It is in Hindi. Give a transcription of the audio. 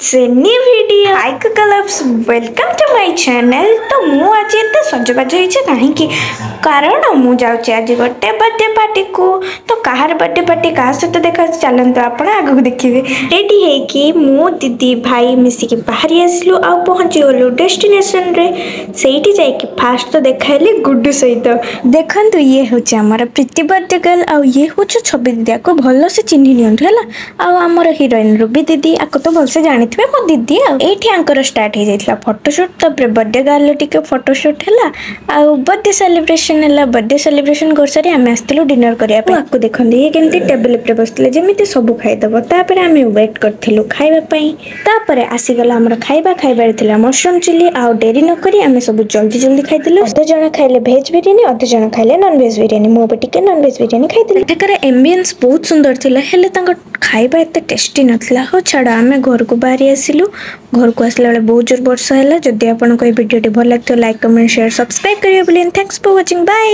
It's a new video hi colours welcome to my channel. तो मु आज एत सजबाज होइछे कहीं कारण मु जाउछे आज गोटे बर्थडे पार्टी को। तो कहार बर्थडे पार्टी कहा सहित देखा चलते आप आगू देखिए। रेडी है मु दीदी भाई मिसिकी बाहरी आसलु आ पहुँची गलु डेस्टिनेशन रे। सेठी जाइकी फास्ट तो देखाइले गुड्डू सहित। देखंतु ये होचे हमर प्रीति बर्थडे गर्ल आ ये होचे छवि दीदी को भल से चिन्ह नियंतु हला। आ हमर हीरोइन रूबी दीदी आको तो भल से जानी थे मो दीदी एठी आंकर स्टार्ट हो जाइतला फोटोशूट। तब बर्थडे गर्ल टिके फोटोशूट हला आ बर्थडे सेलिब्रेशन हला। बर्थडे सेलिब्रेशन कर सारी आमे आस्तिलु डिनर करिया पे। आको देखंदी ये केमती टेबल पे बसले जेमिति सब खाइ दबो। तापर आमे वेट करथिलु खाइबा पई। तापर आसी गला हमर खाइबा थिला मशरूम चिली आ डेरी न करी आमे सब जल्दी जल्दी खाइदिलु। अध जण खाइले वेज बिरयानी अध जण खाइले नॉन वेज बिरयानी। मो पे टिके नॉन वेज बिरयानी खाइदिलु। एठाकर एम्बियंस बहुत सुंदर थिला हेले तांको खाइबा एते टेस्टी नथिला। हो छाड़ा आमे घर को बाहरी आसिलु। घर को आसला बेले बहुत जोर वर्षा है। जदि आपन को वीडियो भल लगतो लाइक कमेंट शेयर सब्सक्राइब करियो बोली। Thanks for watching bye.